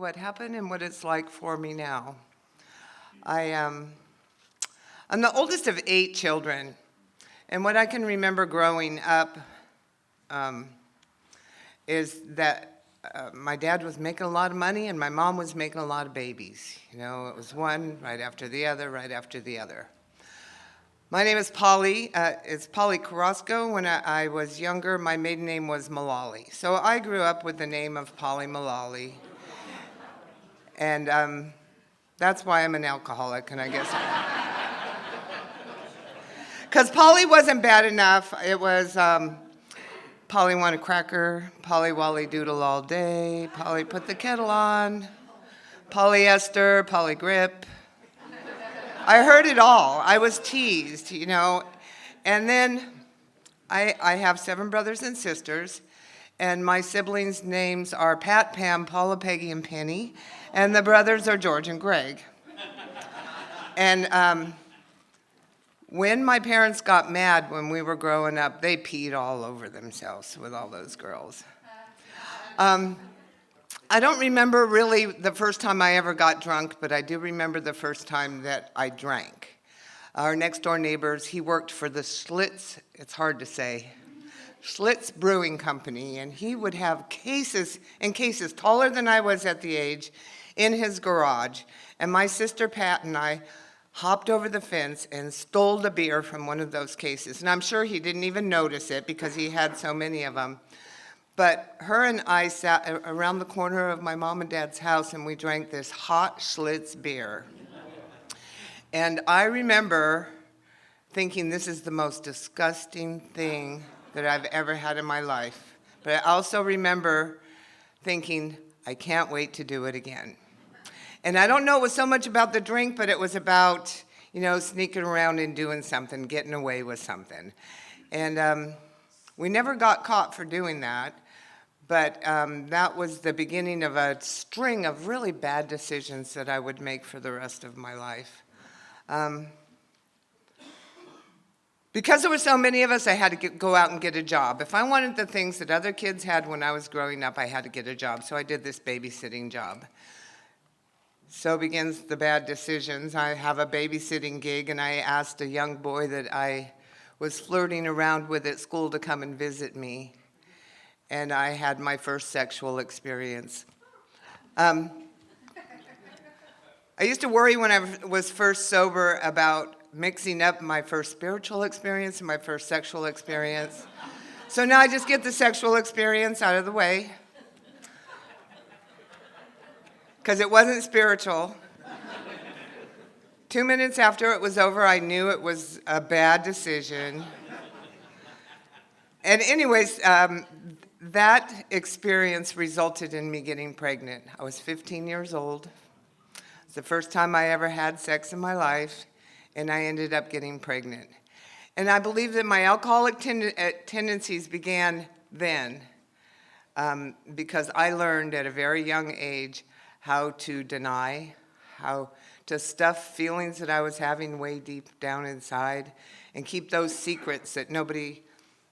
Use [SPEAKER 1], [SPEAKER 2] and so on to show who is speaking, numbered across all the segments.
[SPEAKER 1] what happened and what it's like for me now. I'm the oldest of 8 children, and what I can remember growing up is that my dad was making a lot of money and my mom was making a lot of babies. You know, it was one right after the other, right after the other. My name is Polly. It's Polly Carrasco. When I was younger, my maiden name was Mullally. So I grew up with the name of Polly Mullally. And that's why I'm an alcoholic, and I guess because Polly wasn't bad enough. It was Polly want a cracker, Polly Wally doodle all day, Polly put the kettle on, polyester, Polly grip. I heard it all. I was teased, you know. And then I have 7 brothers and sisters, and my siblings' names are Pat, Pam, Paula, Peggy, and Penny, and the brothers are George and Greg. And when my parents got mad when we were growing up, they peed all over themselves with all those girls. I don't remember really the first time I ever got drunk, but I do remember the first time that I drank. Our next door neighbors, he worked for the Schlitz, it's hard to say, Schlitz Brewing Company, and he would have cases and cases taller than I was at the age in his garage. And my sister Pat and I hopped over the fence and stole the beer from one of those cases. And I'm sure he didn't even notice it because he had so many of them. But her and I sat around the corner of my mom and dad's house and we drank this hot Schlitz beer. And I remember thinking this is the most disgusting thing that I've ever had in my life. But I also remember thinking, I can't wait to do it again. And I don't know it was so much about the drink, but it was about, you know, sneaking around and doing something, getting away with something. And we never got caught for doing that. But that was the beginning of a string of really bad decisions that I would make for the rest of my life. Because there were so many of us, I had to go out and get a job. If I wanted the things that other kids had when I was growing up, I had to get a job. So I did this babysitting job. So begins the bad decisions. I have a babysitting gig, and I asked a young boy that I was flirting around with at school to come and visit me. And I had my first sexual experience. I used to worry when I was first sober about mixing up my first spiritual experience and my first sexual experience. So now I just get the sexual experience out of the way, because it wasn't spiritual. 2 minutes after it was over, I knew it was a bad decision. And anyways, that experience resulted in me getting pregnant. I was 15 years old. It was the first time I ever had sex in my life, and I ended up getting pregnant. And I believe that my alcoholic tendencies began then, because I learned at a very young age how to deny, how to stuff feelings that I was having way deep down inside, and keep those secrets that nobody.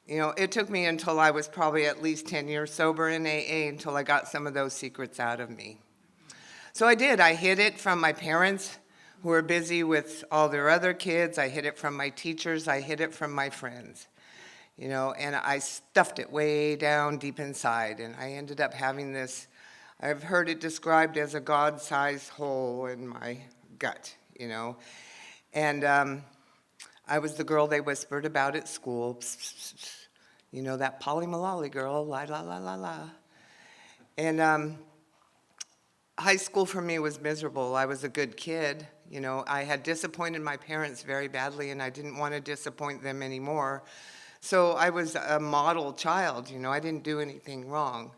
[SPEAKER 1] You know, it took me until I was probably at least 10 years sober in AA until I got some of those secrets out of me. So I did. I hid it from my parents who were busy with all their other kids. I hid it from my teachers. I hid it from my friends. You know, and I stuffed it way down deep inside. And I ended up having this, I've heard it described as a God-sized hole in my gut, you know. And I was the girl they whispered about at school. Psst, psst, psst. You know, that Polly Mullally girl, la, la, la, la, la. And high school for me was miserable. I was a good kid. You know, I had disappointed my parents very badly, and I didn't want to disappoint them anymore. So I was a model child. You know, I didn't do anything wrong.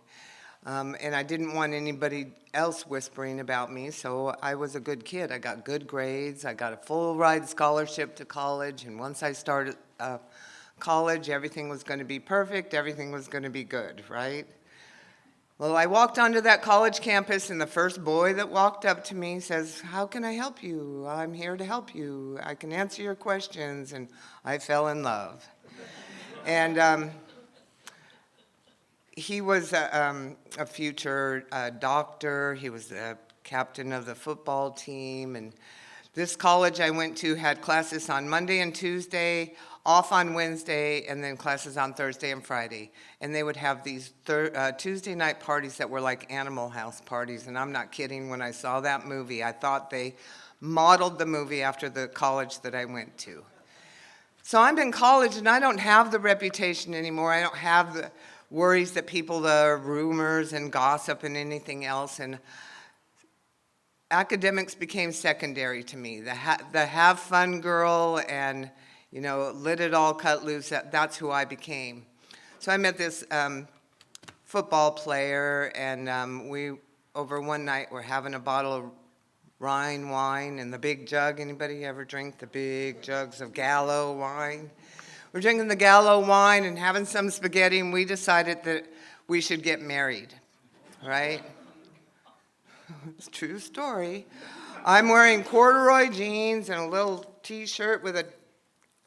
[SPEAKER 1] And I didn't want anybody else whispering about me, so I was a good kid. I got good grades. I got a full-ride scholarship to college, and once I started college, everything was going to be perfect. Everything was going to be good, right? Well, I walked onto that college campus, and the first boy that walked up to me says, "How can I help you? I'm here to help you. I can answer your questions." And I fell in love. And he was a future doctor. He was the captain of the football team. And this college I went to had classes on Monday and Tuesday, off on Wednesday, and then classes on Thursday and Friday. And they would have these Tuesday night parties that were like Animal House parties. And I'm not kidding, when I saw that movie, I thought they modeled the movie after the college that I went to. So I'm in college, and I don't have the reputation anymore. I don't have the worries that people, the rumors and gossip and anything else. And academics became secondary to me. The have fun girl and, let it all cut loose, that's who I became. So I met this football player, and we, over one night, were having a bottle of Rhine wine in the big jug. Anybody ever drink the big jugs of Gallo wine? We're drinking the Gallo wine and having some spaghetti, and we decided that we should get married, right? It's a true story. I'm wearing corduroy jeans and a little t-shirt with a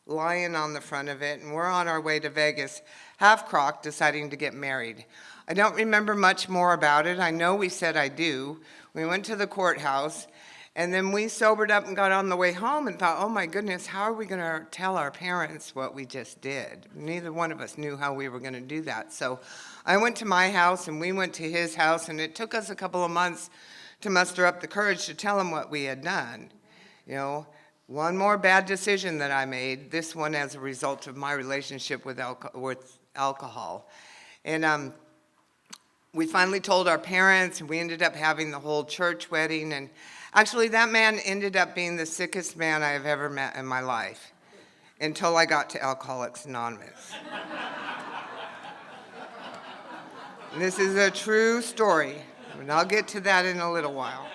[SPEAKER 1] lion on the front of it, and we're on our way to Vegas, half-crocked, deciding to get married. I don't remember much more about it. I know we said I do. We went to the courthouse, and then we sobered up and got on the way home and thought, oh my goodness, how are we going to tell our parents what we just did? Neither one of us knew how we were going to do that. So I went to my house, and we went to his house, and it took us a couple of months to muster up the courage to tell him what we had done. One more bad decision that I made, this one as a result of my relationship with alcohol. And we finally told our parents, and we ended up having the whole church wedding. And actually, that man ended up being the sickest man I have ever met in my life, until I got to Alcoholics Anonymous. And this is a true story, and I'll get to that in a little while.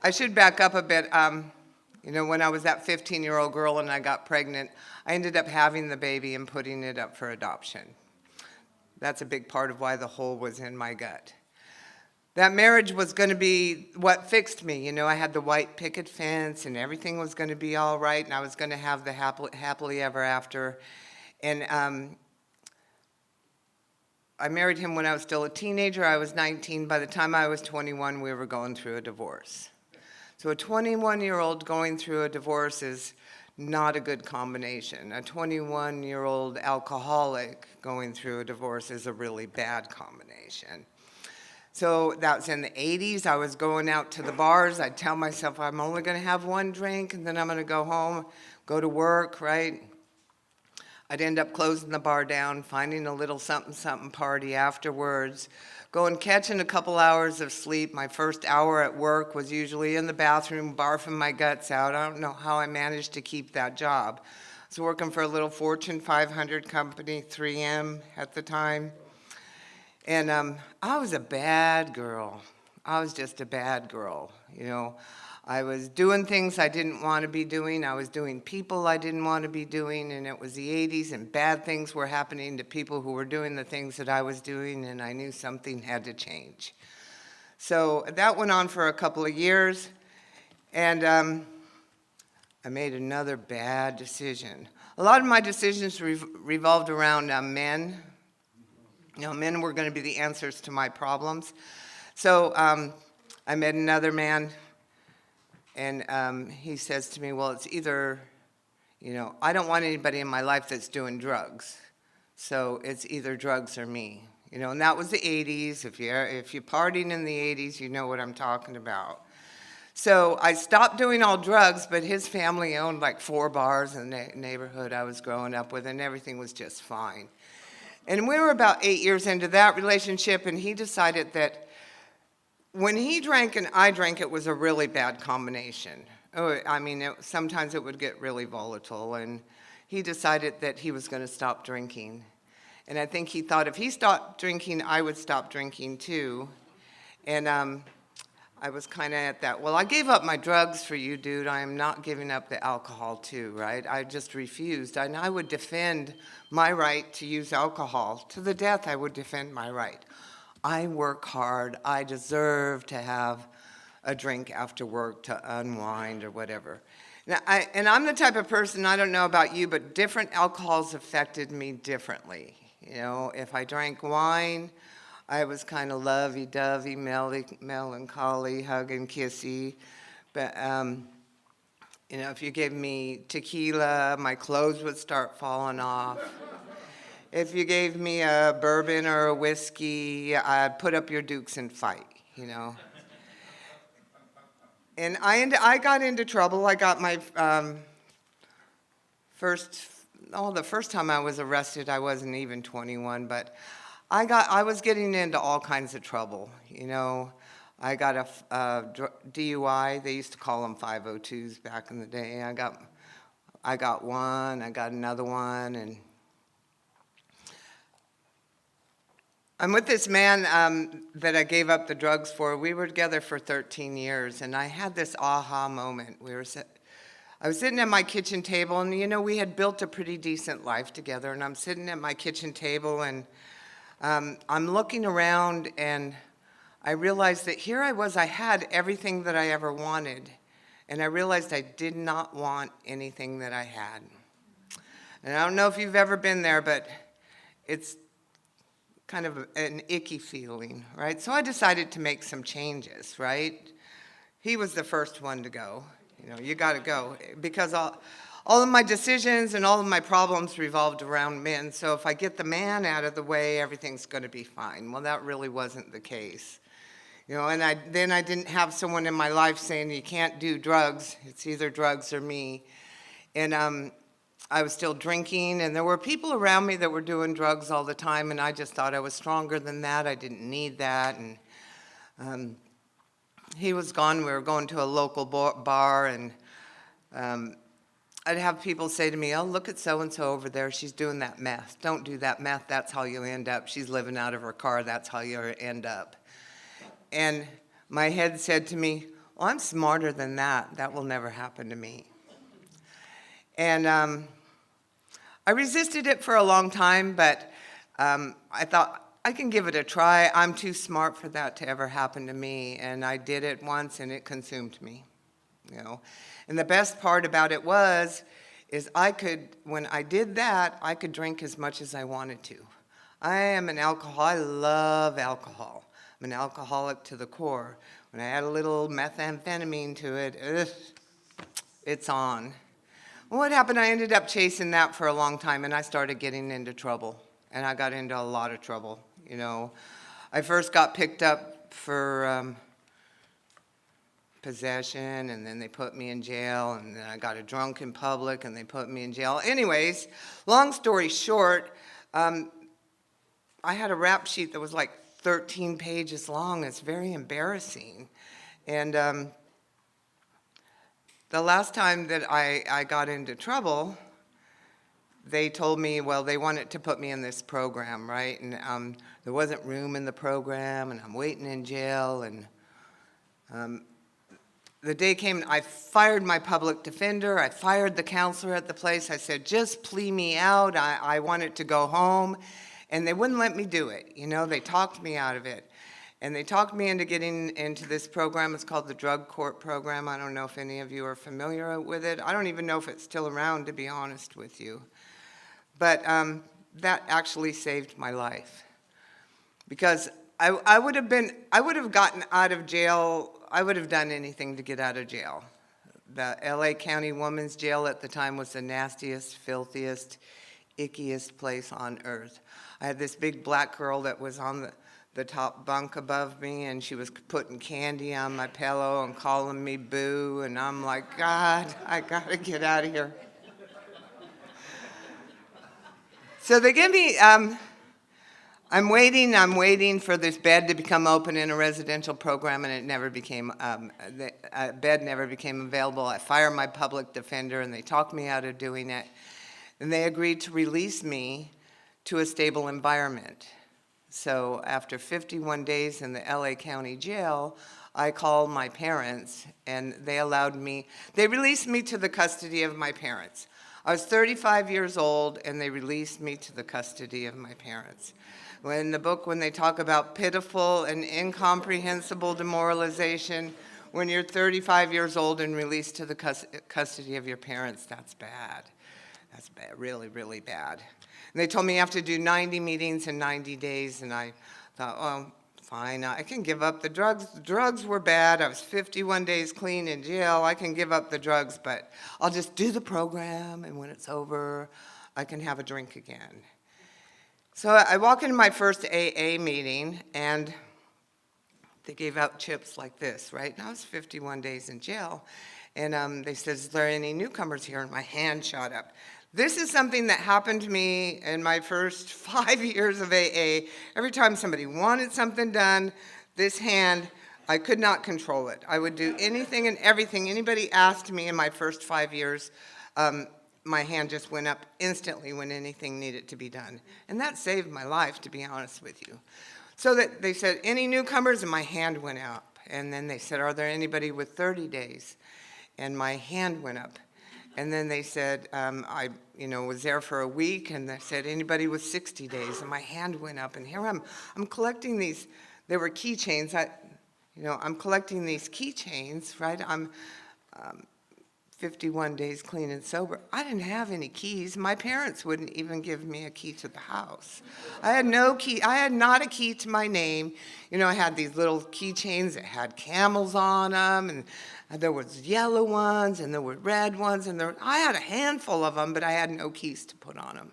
[SPEAKER 1] I should back up a bit. When I was that 15-year-old girl and I got pregnant, I ended up having the baby and putting it up for adoption. That's a big part of why the hole was in my gut. That marriage was going to be what fixed me. I had the white picket fence, and everything was going to be all right, and I was going to have the happily ever after. And I married him when I was still a teenager. I was 19. By the time I was 21, we were going through a divorce. So a 21-year-old going through a divorce is not a good combination. A 21-year-old alcoholic going through a divorce is a really bad combination. So that was in the 80s. I was going out to the bars. I'd tell myself I'm only going to have one drink, and then I'm going to go home, go to work, right? I'd end up closing the bar down, finding a little something party afterwards, going catching a couple hours of sleep. My first hour at work was usually in the bathroom, barfing my guts out. I don't know how I managed to keep that job. I was working for a little Fortune 500 company, 3M at the time. And I was a bad girl. I was just a bad girl, I was doing things I didn't want to be doing. I was doing people I didn't want to be doing, and it was the 80s, and bad things were happening to people who were doing the things that I was doing, and I knew something had to change. So that went on for a couple of years, and I made another bad decision. A lot of my decisions revolved around men. Men were going to be the answers to my problems. So I met another man. And he says to me, well, it's either, I don't want anybody in my life that's doing drugs. So it's either drugs or me. And that was the 80s. If you partied in the 80s, you know what I'm talking about. So I stopped doing all drugs, but his family owned like 4 bars in the neighborhood I was growing up with, and everything was just fine. And we were about 8 years into that relationship, and he decided that when he drank and I drank, it was a really bad combination. Sometimes it would get really volatile, and he decided that he was going to stop drinking. And I think he thought if he stopped drinking, I would stop drinking too. And I was kind of at that, well, I gave up my drugs for you, dude. I am not giving up the alcohol too, right? I just refused. And I would defend my right to use alcohol. To the death, I would defend my right. I work hard. I deserve to have a drink after work to unwind or whatever. Now, I'm the type of person, I don't know about you, but different alcohols affected me differently. You know, if I drank wine, I was kind of lovey-dovey, melancholy, hug and kissy. But, you know, if you gave me tequila, my clothes would start falling off. If you gave me a bourbon or a whiskey, I'd put up your dukes and fight, you know. And I got into trouble. I got my the first time I was arrested, I wasn't even 21, but I was getting into all kinds of trouble, you know. I got a DUI. They used to call them 502s back in the day. I got one. I got another one, and I'm with this man that I gave up the drugs for. We were together for 13 years, and I had this aha moment. I was sitting at my kitchen table, and you know, we had built a pretty decent life together, and I'm sitting at my kitchen table, and I'm looking around, and I realized that here I was, I had everything that I ever wanted, and I realized I did not want anything that I had. And I don't know if you've ever been there, but it's kind of an icky feeling, right? So I decided to make some changes, right? He was the first one to go. You know, you got to go, because all of my decisions and all of my problems revolved around men. So if I get the man out of the way, everything's going to be fine. Well, that really wasn't the case. You know, and then I didn't have someone in my life saying, you can't do drugs. It's either drugs or me. And I was still drinking, and there were people around me that were doing drugs all the time, and I just thought I was stronger than that. I didn't need that. And he was gone. We were going to a local bar, and I'd have people say to me, oh, look at so-and-so over there. She's doing that meth. Don't do that meth. That's how you end up. She's living out of her car. That's how you end up. And my head said to me, well, I'm smarter than that. That will never happen to me. And I resisted it for a long time, but I thought, I can give it a try. I'm too smart for that to ever happen to me. And I did it once, and it consumed me, you know. And the best part about it is when I did that, I could drink as much as I wanted to. I am an alcoholic. I love alcohol. I'm an alcoholic to the core. When I add a little methamphetamine to it, it's on. Well, what happened, I ended up chasing that for a long time, and I started getting into trouble. And I got into a lot of trouble, you know. I first got picked up for possession, and then they put me in jail, and then I got drunk in public, and they put me in jail. Anyways, long story short, I had a rap sheet that was like 13 pages long. It's very embarrassing. And the last time that I got into trouble, they told me, well, they wanted to put me in this program, right? And there wasn't room in the program, and I'm waiting in jail. And the day came, I fired my public defender. I fired the counselor at the place. I said, just plea me out. I wanted to go home. And they wouldn't let me do it. You know, they talked me out of it. And they talked me into getting into this program. It's called the Drug Court Program. I don't know if any of you are familiar with it. I don't even know if it's still around, to be honest with you. But that actually saved my life. Because I would have gotten out of jail. I would have done anything to get out of jail. The LA County Women's Jail at the time was the nastiest, filthiest, ickiest place on earth. I had this big black girl that was on the top bunk above me, and she was putting candy on my pillow and calling me boo, and I'm like, God, I gotta get out of here. So they give me, I'm waiting for this bed to become open in a residential program, and it never became, the bed never became available. I fired my public defender, and they talked me out of doing it. And they agreed to release me to a stable environment. So after 51 days in the LA County Jail, I called my parents, and they released me to the custody of my parents. I was 35 years old, and they released me to the custody of my parents. When they talk about pitiful and incomprehensible demoralization, when you're 35 years old and released to the custody of your parents, that's bad. That's bad, really, really bad. And they told me you have to do 90 meetings in 90 days, and I thought, oh, fine, I can give up the drugs. The drugs were bad. I was 51 days clean in jail. I can give up the drugs, but I'll just do the program, and when it's over, I can have a drink again. So I walk into my first AA meeting, and they gave out chips like this, right? And I was 51 days in jail, and they said, is there any newcomers here? And my hand shot up. This is something that happened to me in my first 5 years of AA. Every time somebody wanted something done, this hand, I could not control it. I would do anything and everything anybody asked me in my first 5 years. My hand just went up instantly when anything needed to be done. And that saved my life, to be honest with you. So that they said, any newcomers? And my hand went up. And then they said, are there anybody with 30 days? And my hand went up. And then they said, I was there for a week, and they said, anybody with 60 days? And my hand went up, and here I'm collecting these. They were keychains. I'm collecting these keychains, right? I'm 51 days clean and sober. I didn't have any keys. My parents wouldn't even give me a key to the house. I had no key. I had not a key to my name. I had these little keychains that had camels on them, and there was yellow ones, and there were red ones, and I had a handful of them, but I had no keys to put on them.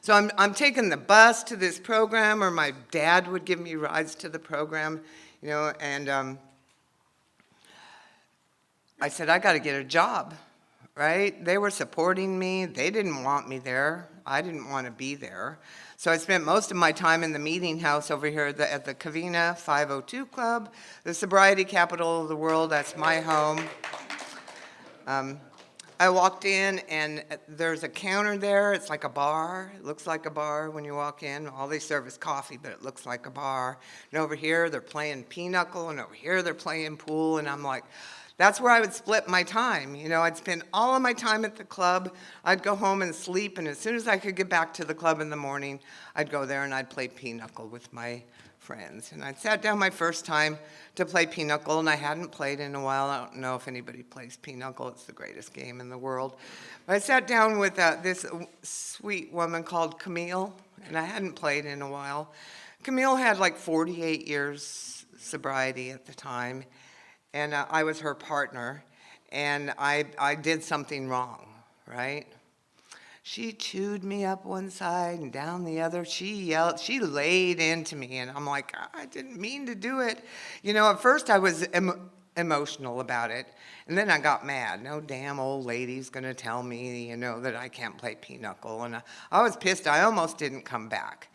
[SPEAKER 1] So I'm taking the bus to this program, or my dad would give me rides to the program, and I said, I got to get a job, right? They were supporting me. They didn't want me there. I didn't want to be there. So I spent most of my time in the meeting house over here at the Covina 502 Club, the sobriety capital of the world. That's my home. I walked in, and there's a counter there. It's like a bar. It looks like a bar when you walk in. All they serve is coffee, but it looks like a bar. And over here, they're playing pinochle, and over here, they're playing pool. And I'm like, that's where I would split my time. I'd spend all of my time at the club. I'd go home and sleep, and as soon as I could get back to the club in the morning, I'd go there and I'd play pinochle with my friends. And I'd sat down my first time to play pinochle, and I hadn't played in a while. I don't know if anybody plays pinochle. It's the greatest game in the world. But I sat down with this sweet woman called Camille, and I hadn't played in a while. Camille had like 48 years sobriety at the time. And I was her partner, and I did something wrong, right? She chewed me up one side and down the other. She yelled, she laid into me, and I'm like, I didn't mean to do it. At first I was emotional about it, and then I got mad. No damn old lady's going to tell me, that I can't play pinochle. And I was pissed. I almost didn't come back.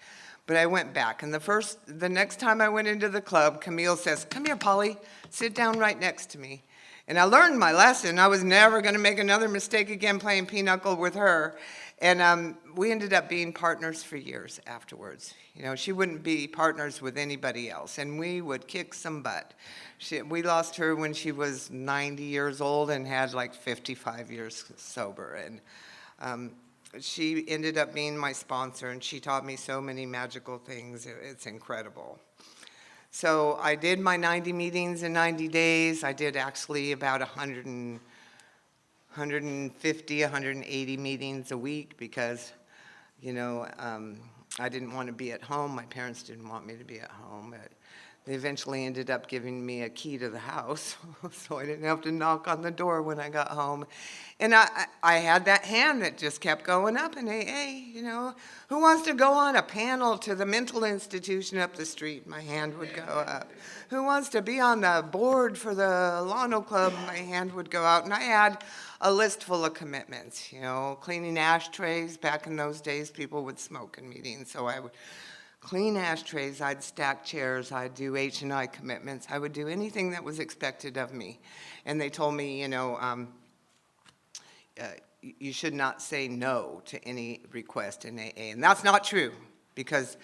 [SPEAKER 1] But I went back, and the next time I went into the club, Camille says, come here, Polly, sit down right next to me. And I learned my lesson. I was never going to make another mistake again playing pinochle with her. And we ended up being partners for years afterwards. She wouldn't be partners with anybody else, and we would kick some butt. We lost her when she was 90 years old and had like 55 years sober. And she ended up being my sponsor, and she taught me so many magical things. It's incredible. So I did my 90 meetings in 90 days. I did actually about 150, 180 meetings a week because, I didn't want to be at home. My parents didn't want me to be at home. But they eventually ended up giving me a key to the house, so I didn't have to knock on the door when I got home. And I had that hand that just kept going up in AA, Who wants to go on a panel to the mental institution up the street? My hand would go up. Who wants to be on the board for the Lano Club? My hand would go out. And I had a list full of commitments, cleaning ashtrays. Back in those days, people would smoke in meetings, so I would clean ashtrays, I'd stack chairs, I'd do H&I commitments. I would do anything that was expected of me. And they told me, you should not say no to any request in AA. And that's not true, because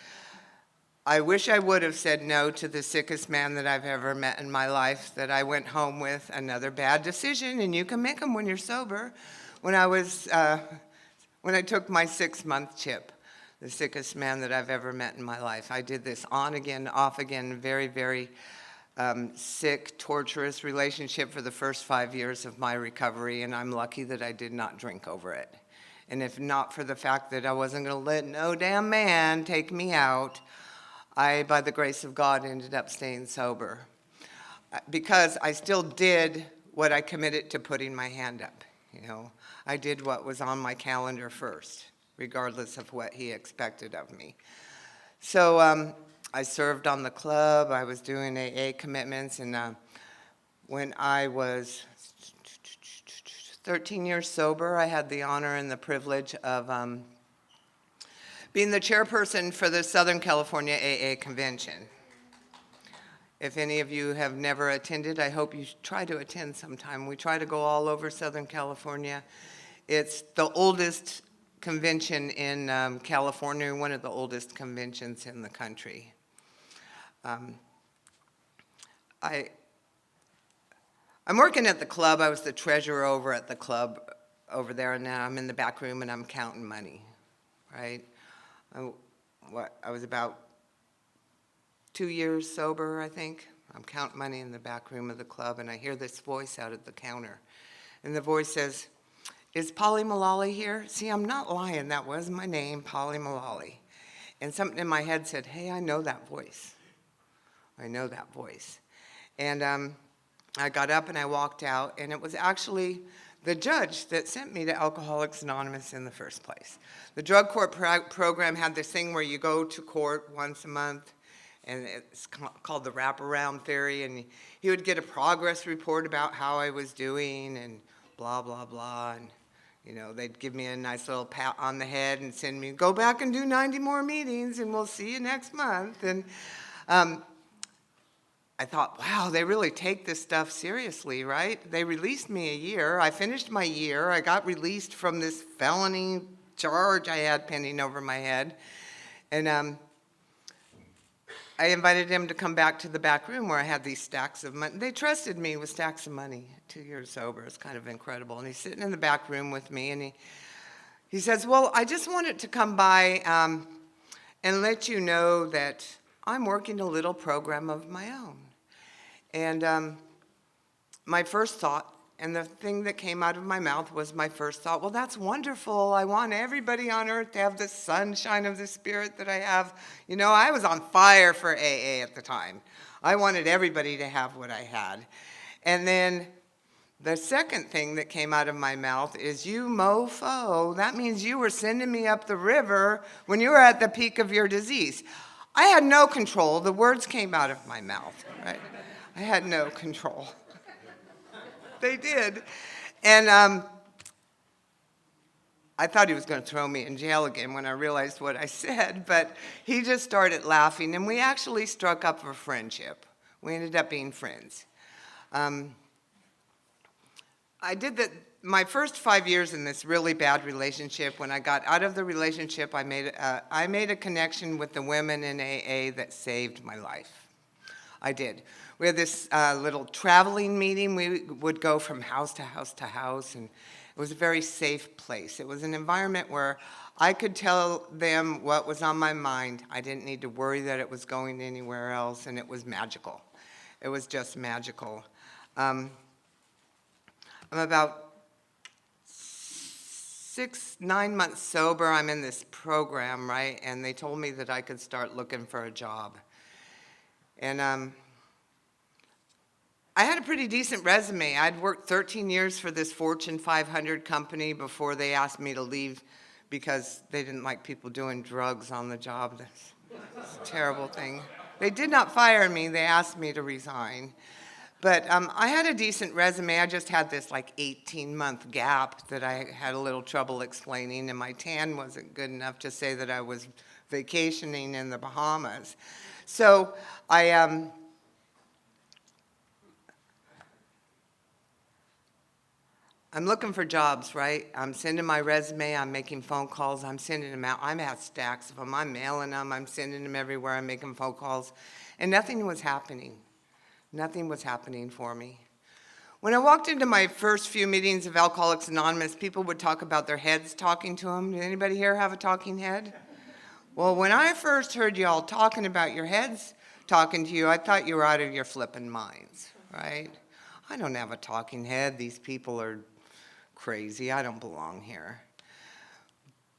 [SPEAKER 1] I wish I would have said no to the sickest man that I've ever met in my life that I went home with. Another bad decision, and you can make them when you're sober. When I took my 6-month chip, the sickest man that I've ever met in my life. I did this on again, off again, very, very sick, torturous relationship for the first 5 years of my recovery, and I'm lucky that I did not drink over it. And if not for the fact that I wasn't going to let no damn man take me out, I, by the grace of God, ended up staying sober. Because I still did what I committed to putting my hand up, you know. I did what was on my calendar first, regardless of what he expected of me. So I served on the club, I was doing AA commitments, and when I was 13 years sober, I had the honor and the privilege of being the chairperson for the Southern California AA Convention. If any of you have never attended, I hope you try to attend sometime. We try to go all over Southern California. It's the oldest convention in California, one of the oldest conventions in the country. I'm working at the club. I was the treasurer over at the club over there, and now I'm in the back room and I'm counting money, right? I was about 2 years sober, I think. I'm counting money in the back room of the club, and I hear this voice out at the counter. And the voice says, "Is Polly Mullally here?" See, I'm not lying. That was my name, Polly Mullally. And something in my head said, hey, I know that voice. I know that voice. And I got up and I walked out, and it was actually the judge that sent me to Alcoholics Anonymous in the first place. The drug court program had this thing where you go to court once a month, and it's called the wraparound theory, and he would get a progress report about how I was doing and blah, blah, blah, and you know, they'd give me a nice little pat on the head and send me, go back and do 90 more meetings, and we'll see you next month. And I thought, wow, they really take this stuff seriously, right? They released me a year. I finished my year. I got released from this felony charge I had pending over my head. And I invited him to come back to the back room where I had these stacks of money. They trusted me with stacks of money, 2 years sober. It's kind of incredible. And he's sitting in the back room with me, and he says, well, I just wanted to come by and let you know that I'm working a little program of my own. And my first thought, and the thing that came out of my mouth was my first thought, well, that's wonderful. I want everybody on earth to have the sunshine of the Spirit that I have. You know, I was on fire for AA at the time. I wanted everybody to have what I had. And then the second thing that came out of my mouth is, you mofo, that means you were sending me up the river when you were at the peak of your disease. I had no control. The words came out of my mouth, right? I had no control. They did. And I thought he was going to throw me in jail again when I realized what I said, but he just started laughing, and we actually struck up a friendship. We ended up being friends. I did my first 5 years in this really bad relationship. When I got out of the relationship, I made a connection with the women in AA that saved my life. I did. We had this little traveling meeting. We would go from house to house to house, and it was a very safe place. It was an environment where I could tell them what was on my mind. I didn't need to worry that it was going anywhere else, and it was magical. It was just magical. I'm about 9 months sober. I'm in this program, right? And they told me that I could start looking for a job. And I had a pretty decent resume. I'd worked 13 years for this Fortune 500 company before they asked me to leave because they didn't like people doing drugs on the job. That's a terrible thing. They did not fire me. They asked me to resign. But I had a decent resume. I just had this like 18-month gap that I had a little trouble explaining, and my tan wasn't good enough to say that I was vacationing in the Bahamas. So I'm looking for jobs, right? I'm sending my resume, I'm making phone calls, I'm sending them out. I have stacks of them, I'm mailing them, I'm sending them everywhere, I'm making phone calls, and nothing was happening. Nothing was happening for me. When I walked into my first few meetings of Alcoholics Anonymous, people would talk about their heads talking to them. Did anybody here have a talking head? Well, when I first heard y'all talking about your heads talking to you. I thought you were out of your flippin' minds, right? I don't have a talking head. These people are crazy. I don't belong here.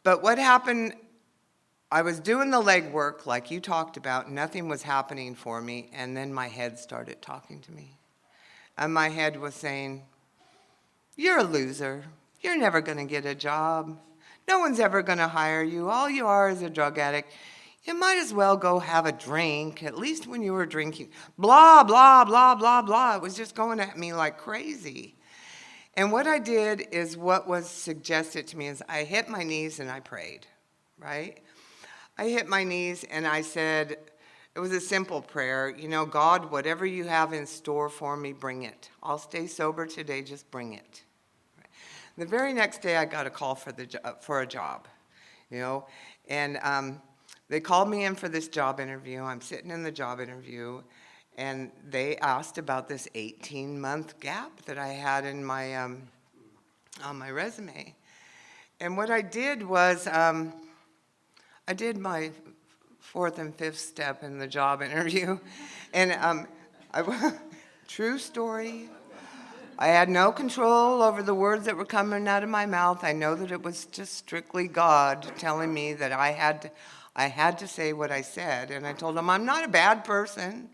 [SPEAKER 1] But what happened, I was doing the legwork like you talked about. Nothing was happening for me. And then my head started talking to me. And my head was saying, you're a loser. You're never going to get a job. No one's ever going to hire you. All you are is a drug addict. You might as well go have a drink, at least when you were drinking. Blah, blah, blah, blah, blah. It was just going at me like crazy. And what I did is what was suggested to me is I hit my knees and I prayed, right? I hit my knees and I said, it was a simple prayer. You know, God, whatever you have in store for me, bring it. I'll stay sober today, just bring it. The very next day, I got a call for a job, you know, and they called me in for this job interview. I'm sitting in the job interview, and they asked about this 18-month gap that I had in my on my resume. And what I did was I did my fourth and fifth step in the job interview, and true story. I had no control over the words that were coming out of my mouth. I know that it was just strictly God telling me that I had to say what I said. And I told him, I'm not a bad person.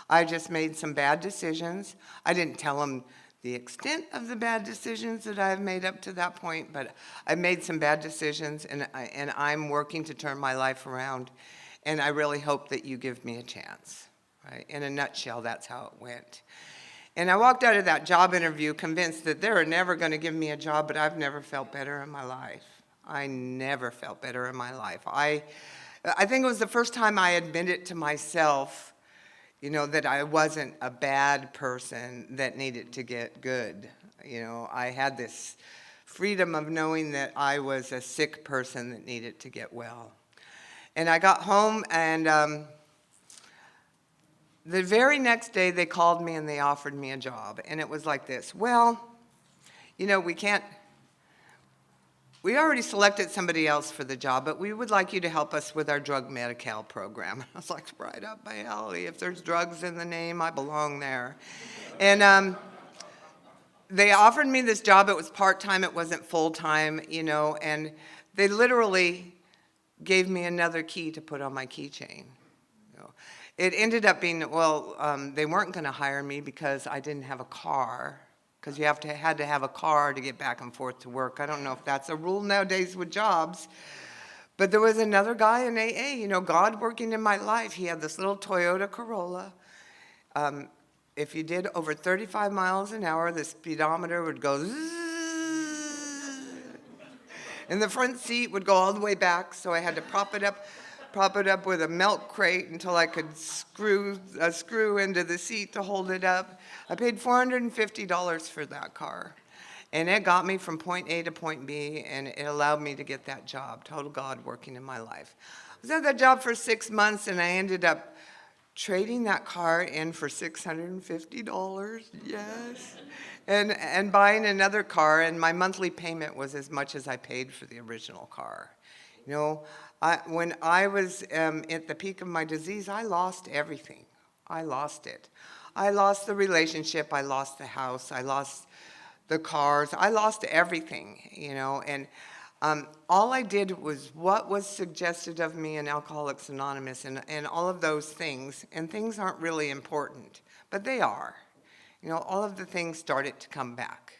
[SPEAKER 1] I just made some bad decisions. I didn't tell him the extent of the bad decisions that I've made up to that point, but I made some bad decisions, and I'm working to turn my life around. And I really hope that you give me a chance. Right? In a nutshell, that's how it went. And I walked out of that job interview convinced that they're never going to give me a job, but I've never felt better in my life. I never felt better in my life. I think it was the first time I admitted to myself, you know, that I wasn't a bad person that needed to get good. You know, I had this freedom of knowing that I was a sick person that needed to get well. And I got home, and the very next day, they called me and they offered me a job. And it was like this, well, you know, we already selected somebody else for the job, but we would like you to help us with our drug Medi-Cal program. I was like, right up my alley. If there's drugs in the name, I belong there. And they offered me this job. It was part-time. It wasn't full-time, you know, and they literally gave me another key to put on my keychain. It ended up being, well, they weren't going to hire me because I didn't have a car, because you had to have a car to get back and forth to work. I don't know if that's a rule nowadays with jobs. But there was another guy in AA, you know, God working in my life. He had this little Toyota Corolla. If you did over 35 miles an hour, the speedometer would go zzz, and the front seat would go all the way back, so I had to prop it up with a milk crate until I could screw a screw into the seat to hold it up. I paid $450 for that car. And it got me from point A to point B, and it allowed me to get that job. Total God working in my life. I was at that job for 6 months, and I ended up trading that car in for $650, yes. And buying another car, and my monthly payment was as much as I paid for the original car. You know, when I was at the peak of my disease, I lost everything. I lost it. I lost the relationship. I lost the house. I lost the cars. I lost everything, you know. And all I did was what was suggested of me in Alcoholics Anonymous and all of those things. And things aren't really important, but they are. You know, all of the things started to come back.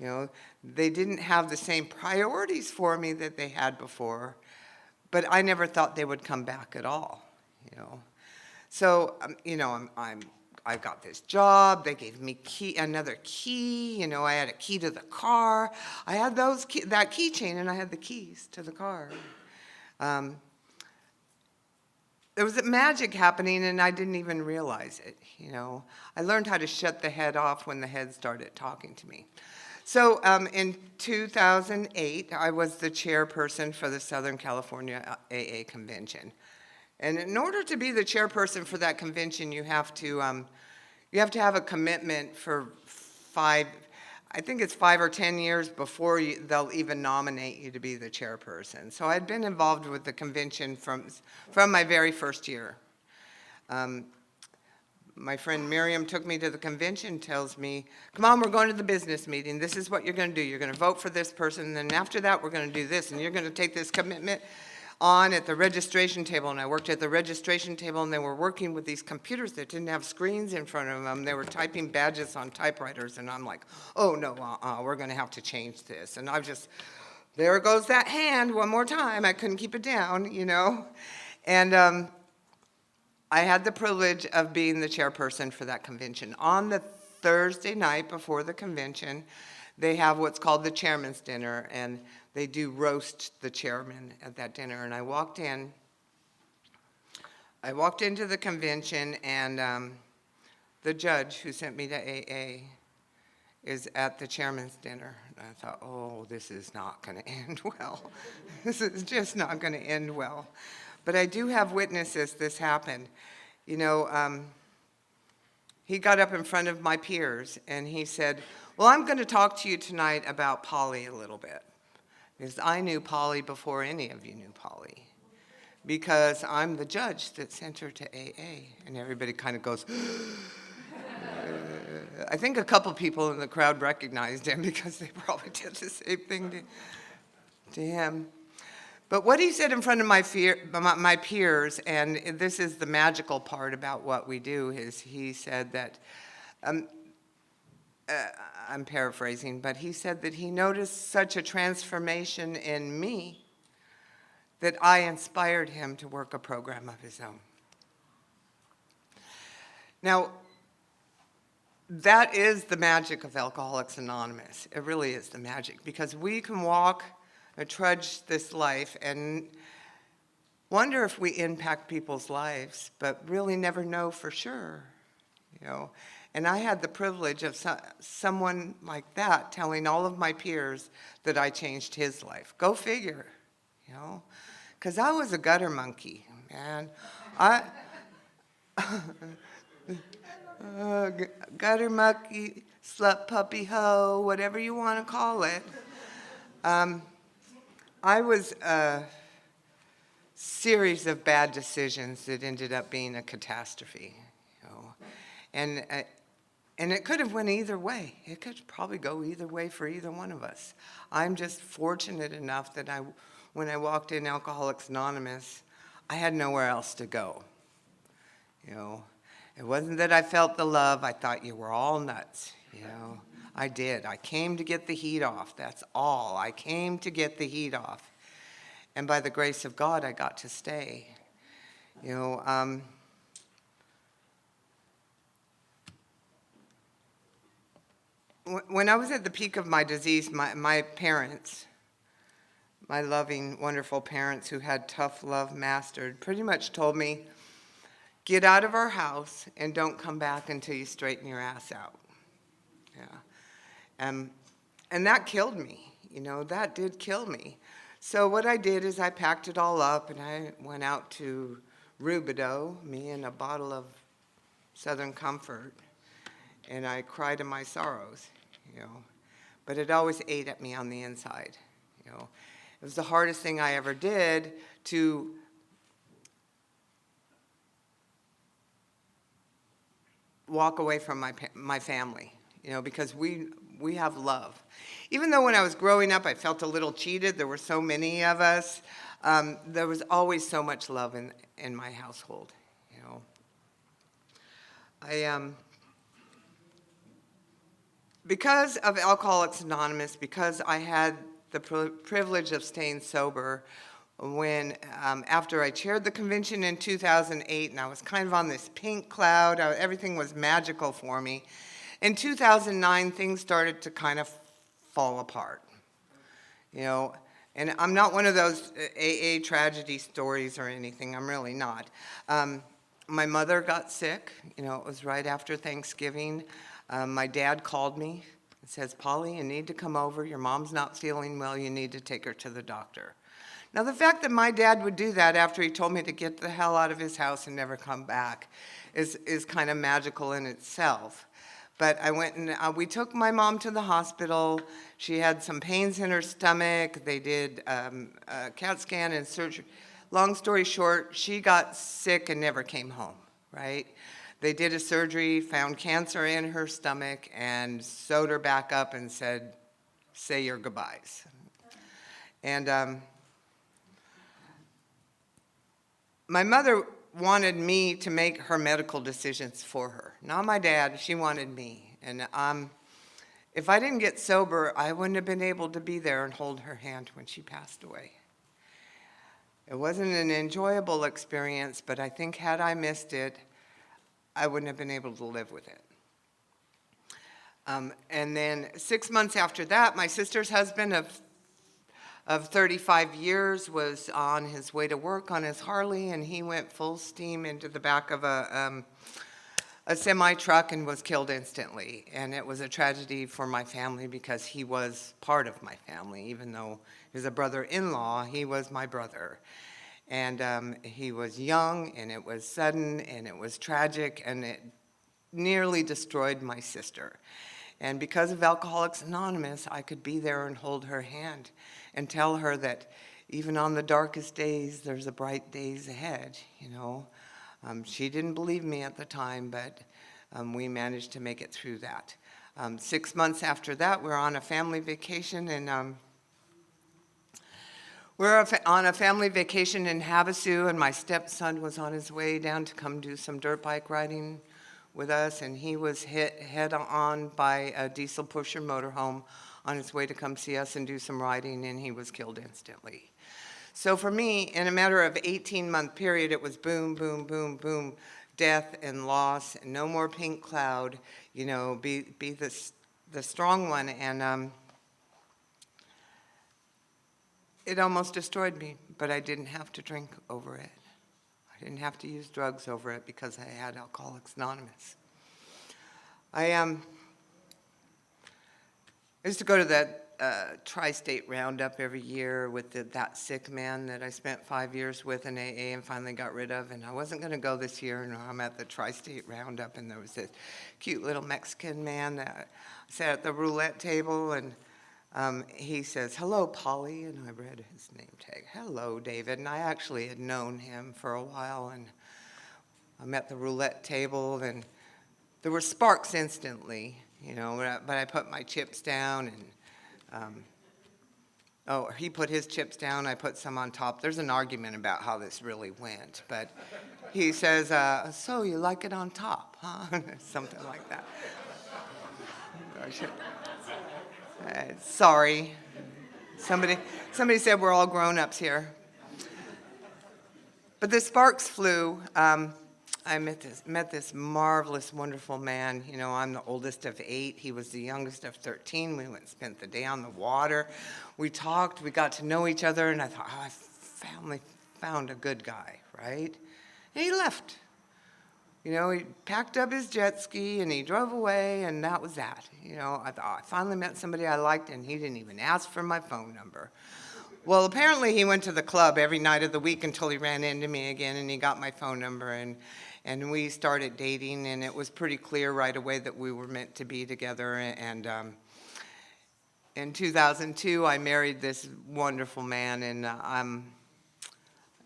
[SPEAKER 1] You know, they didn't have the same priorities for me that they had before, but I never thought they would come back at all, you know. So, you know, I got this job. They gave me another key. You know, I had a key to the car. I had that keychain, and I had the keys to the car. There was a magic happening, and I didn't even realize it, you know. I learned how to shut the head off when the head started talking to me. So in 2008, I was the chairperson for the Southern California AA Convention. And in order to be the chairperson for that convention, you have to have a commitment for 5 or 10 years before they'll even nominate you to be the chairperson. So I'd been involved with the convention from my very first year. My friend Miriam took me to the convention, tells me, come on, we're going to the business meeting. This is what you're going to do. You're going to vote for this person, and then after that, we're going to do this, and you're going to take this commitment on at the registration table. And I worked at the registration table, and they were working with these computers that didn't have screens in front of them. They were typing badges on typewriters, and I'm like, oh, no, we're going to have to change this. And I was just, there goes that hand one more time. I couldn't keep it down, you know. And I had the privilege of being the chairperson for that convention. On the Thursday night before the convention, they have what's called the chairman's dinner, and they do roast the chairman at that dinner. And I walked into the convention, and the judge who sent me to AA is at the chairman's dinner. And I thought, oh, this is not going to end well. This is just not going to end well. But I do have witnesses this happened. You know, he got up in front of my peers and he said, well, I'm going to talk to you tonight about Polly a little bit. Because I knew Polly before any of you knew Polly. Because I'm the judge that sent her to AA. And everybody kind of goes, I think a couple people in the crowd recognized him because they probably did the same thing to him. But what he said in front of my peers, and this is the magical part about what we do, is he said that, I'm paraphrasing, but he said that he noticed such a transformation in me that I inspired him to work a program of his own. Now, that is the magic of Alcoholics Anonymous. It really is the magic, because we can walk or trudge this life and wonder if we impact people's lives, but really never know for sure, you know. And I had the privilege of someone like that telling all of my peers that I changed his life. Go figure, you know, because I was a gutter monkey, man. Gutter monkey, slut puppy hoe, whatever you want to call it. I was a series of bad decisions that ended up being a catastrophe, you know, and it could have went either way. It could probably go either way for either one of us. I'm just fortunate enough that when I walked in Alcoholics Anonymous, I had nowhere else to go, you know. It wasn't that I felt the love. I thought you were all nuts, you know. I did. I came to get the heat off. That's all. I came to get the heat off. And by the grace of God, I got to stay. You know, when I was at the peak of my disease, my parents, my loving, wonderful parents who had tough love mastered, pretty much told me, get out of our house and don't come back until you straighten your ass out. Yeah. And that killed me, you know, that did kill me. So what I did is I packed it all up and I went out to Rubidoux, me and a bottle of Southern Comfort, and I cried in my sorrows, you know. But it always ate at me on the inside, you know. It was the hardest thing I ever did to walk away from my family, you know, because we have love. Even though when I was growing up, I felt a little cheated. There were so many of us. There was always so much love in my household, you know. Because of Alcoholics Anonymous, because I had the privilege of staying sober, when after I chaired the convention in 2008, and I was kind of on this pink cloud, everything was magical for me. In 2009, things started to kind of fall apart, you know. And I'm not one of those AA tragedy stories or anything. I'm really not. My mother got sick. You know, it was right after Thanksgiving. My dad called me and says, Polly, you need to come over. Your mom's not feeling well. You need to take her to the doctor. Now, the fact that my dad would do that after he told me to get the hell out of his house and never come back is kind of magical in itself. But I went and we took my mom to the hospital. She had some pains in her stomach. They did a CAT scan and surgery. Long story short, she got sick and never came home, right? They did a surgery, found cancer in her stomach, and sewed her back up and said, say your goodbyes. And my mother wanted me to make her medical decisions for her. Not my dad, she wanted me. And if I didn't get sober, I wouldn't have been able to be there and hold her hand when she passed away. It wasn't an enjoyable experience, but I think had I missed it, I wouldn't have been able to live with it. And then 6 months after that, my sister's husband of 35 years was on his way to work on his Harley, and he went full steam into the back of a semi-truck and was killed instantly. And it was a tragedy for my family because he was part of my family. Even though he was a brother-in-law, he was my brother. And he was young, and it was sudden, and it was tragic, and it nearly destroyed my sister. And because of Alcoholics Anonymous, I could be there and hold her hand and tell her that even on the darkest days, there's a bright days ahead, you know. She didn't believe me at the time, but we managed to make it through that. 6 months after that, we're on a family vacation, and we're on a family vacation in Havasu, and my stepson was on his way down to come do some dirt bike riding with us, and he was hit head-on by a diesel pusher motorhome on his way to come see us and do some riding, and he was killed instantly. So for me, in a matter of 18-month period, it was boom, boom, boom, boom, death and loss, and no more pink cloud, you know, be the strong one, and it almost destroyed me, but I didn't have to drink over it. I didn't have to use drugs over it because I had Alcoholics Anonymous. I used to go to that tri-state roundup every year with that sick man that I spent 5 years with in AA and finally got rid of, and I wasn't going to go this year, and I'm at the tri-state roundup, and there was this cute little Mexican man that sat at the roulette table, and he says, hello, Polly, and I read his name tag. Hello, David, and I actually had known him for a while, and I'm at the roulette table, and there were sparks instantly, you know, but I put my chips down, and he put his chips down, I put some on top. There's an argument about how this really went, but he says, so you like it on top, huh? Something like that. Sorry. Somebody said we're all grown-ups here. But the sparks flew. I met this marvelous, wonderful man. You know, I'm the oldest of 8. He was the youngest of 13. We went and spent the day on the water. We talked. We got to know each other. And I thought, I finally found a good guy, right? And he left. You know, he packed up his jet ski and he drove away, and that was that. You know, I thought, I finally met somebody I liked, and he didn't even ask for my phone number. Well, apparently he went to the club every night of the week until he ran into me again, and he got my phone number, and we started dating, and it was pretty clear right away that we were meant to be together. And in 2002, I married this wonderful man, and I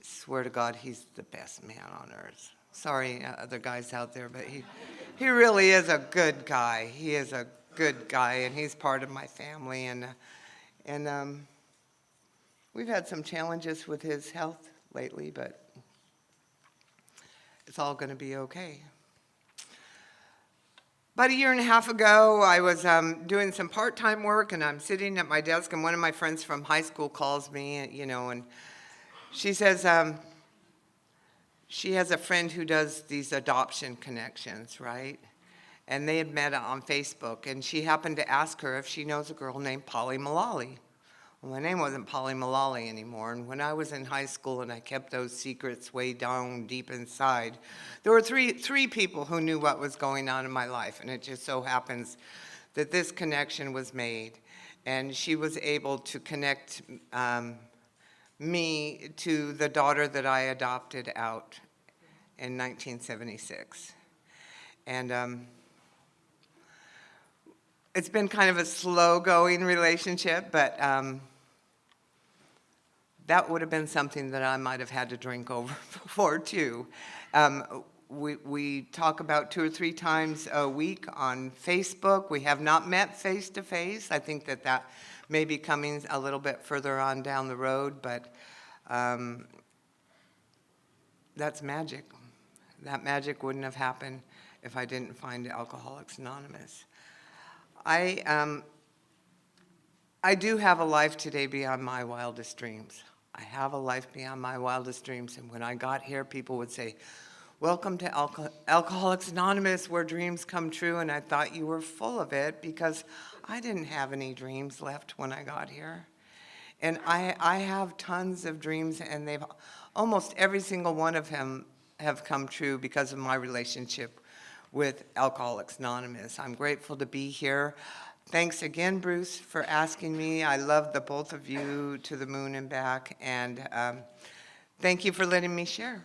[SPEAKER 1] swear to God, he's the best man on earth. Sorry, other guys out there, but he really is a good guy. He is a good guy, and he's part of my family. And we've had some challenges with his health lately, but it's all going to be okay. About a year and a half ago, I was doing some part-time work, and I'm sitting at my desk, and one of my friends from high school calls me, you know, and she says, she has a friend who does these adoption connections, right? And they had met on Facebook, and she happened to ask her if she knows a girl named Polly Mullally. Well, my name wasn't Polly Mullally anymore, and when I was in high school and I kept those secrets way down deep inside, there were three people who knew what was going on in my life, and it just so happens that this connection was made, and she was able to connect me to the daughter that I adopted out in 1976. And it's been kind of a slow-going relationship, but that would have been something that I might have had to drink over before, too. we talk about 2 or 3 times a week on Facebook. We have not met face to face. I think that may be coming a little bit further on down the road, but that's magic. That magic wouldn't have happened if I didn't find Alcoholics Anonymous. I do have a life today beyond my wildest dreams. I have a life beyond my wildest dreams. And when I got here, people would say, "Welcome to Alcoholics Anonymous, where dreams come true." And I thought you were full of it, because I didn't have any dreams left when I got here. And I have tons of dreams, and almost every single one of them have come true because of my relationship with Alcoholics Anonymous. I'm grateful to be here. Thanks again, Bruce, for asking me. I love the both of you to the moon and back, and thank you for letting me share.